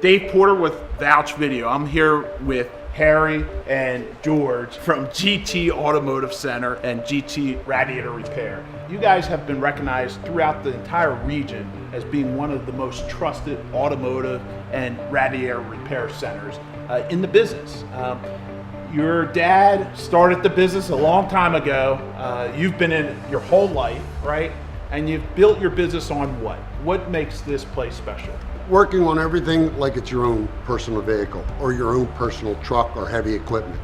Dave Porter with Vouch Video. I'm here with Harry and George from GT Automotive Center and GT Radiator Repair. You guys have been recognized throughout the entire region as being one of the most trusted automotive and radiator repair centers in the business. Your dad started the business a long time ago. You've been in it your whole life, right? And you've built your business on what? What makes this place special? Working on everything like it's your own personal vehicle or your own personal truck or heavy equipment.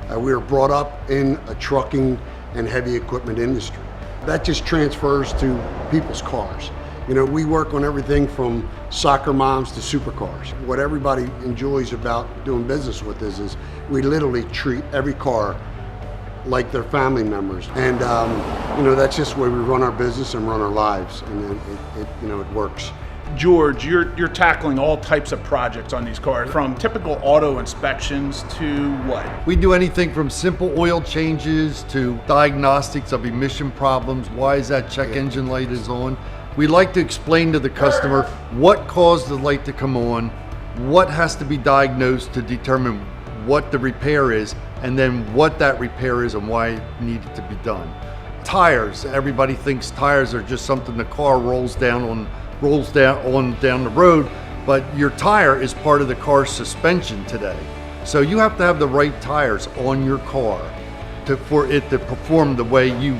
We were brought up in a trucking and heavy equipment industry. That just transfers to people's cars. You know, we work on everything from soccer moms to supercars. What everybody enjoys about doing business with us is we literally treat every car like their family members. And you know, that's just the way we run our business and run our lives, and it works. George, you're tackling all types of projects on these cars, from typical auto inspections to what? We do anything from simple oil changes to diagnostics of emission problems. Why is that check engine light is on? We like to explain to the customer what caused the light to come on, what has to be diagnosed to determine what the repair is, and then what that repair is and why it needed to be done. Tires, everybody thinks tires are just something the car rolls down the road, but your tire is part of the car's suspension today. So you have to have the right tires on your car for it to perform the way you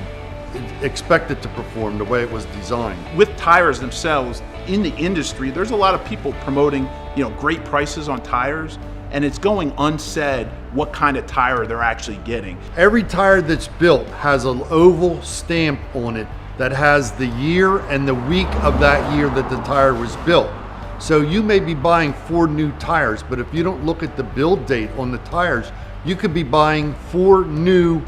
expect it to perform, the way it was designed. With tires themselves, in the industry, there's a lot of people promoting, great prices on tires, and it's going unsaid what kind of tire they're actually getting. Every tire that's built has an oval stamp on it that has the year and the week of that year that the tire was built. So you may be buying 4 new tires, but if you don't look at the build date on the tires, you could be buying 4 new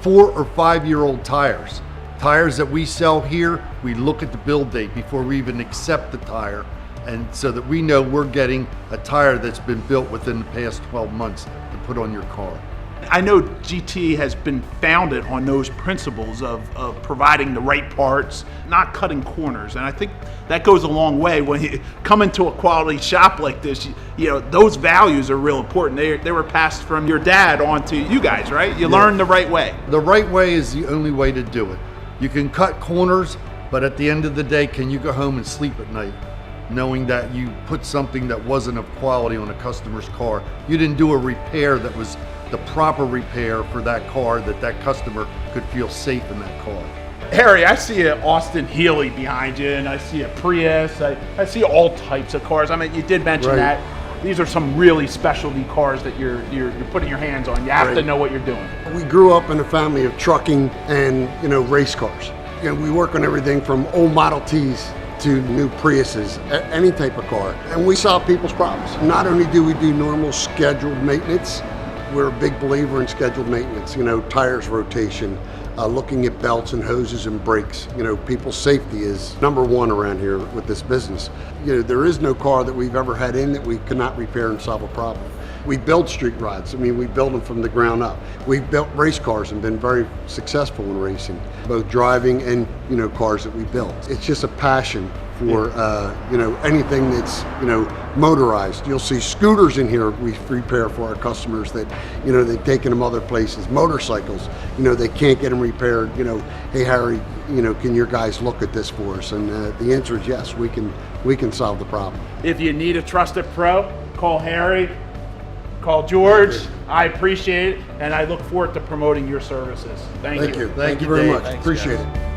4 or 5 year old tires. Tires that we sell here, we look at the build date before we even accept the tire, and so that we know we're getting a tire that's been built within the past 12 months to put on your car. I know GT has been founded on those principles of providing the right parts, not cutting corners, and I think that goes a long way when you come into a quality shop like this. Those values are real important. They were passed from your dad on to you guys, right? You learned the right way. The right way is the only way to do it. You can cut corners, but at the end of the day, can you go home and sleep at night knowing that you put something that wasn't of quality on a customer's car? You didn't do a repair that was the proper repair for that car, that customer could feel safe in that car. Harry, I see an Austin Healey behind you, and I see a Prius. I see all types of cars. I mean, you did mention that. These are some really specialty cars that you're putting your hands on. You have to know what you're doing. We grew up in a family of trucking and race cars. We work on everything from old Model Ts to new Priuses, any type of car. And we solve people's problems. Not only do we do normal scheduled maintenance, we're a big believer in scheduled maintenance, tires rotation, looking at belts and hoses and brakes. People's safety is number one around here with this business. There is no car that we've ever had in that we could not repair and solve a problem. We build street rods. We build them from the ground up. We've built race cars and been very successful in racing, both driving and cars that we built. It's just a passion for anything that's motorized. You'll see scooters in here we repair for our customers that they've taken them other places. Motorcycles, they can't get them repaired. Hey Harry, can your guys look at this for us? And the answer is yes, we can solve the problem. If you need a trusted pro, call Harry, call George. I appreciate it, and I look forward to promoting your services. Thank you. Thank you very much. Thanks, Appreciate guys. it.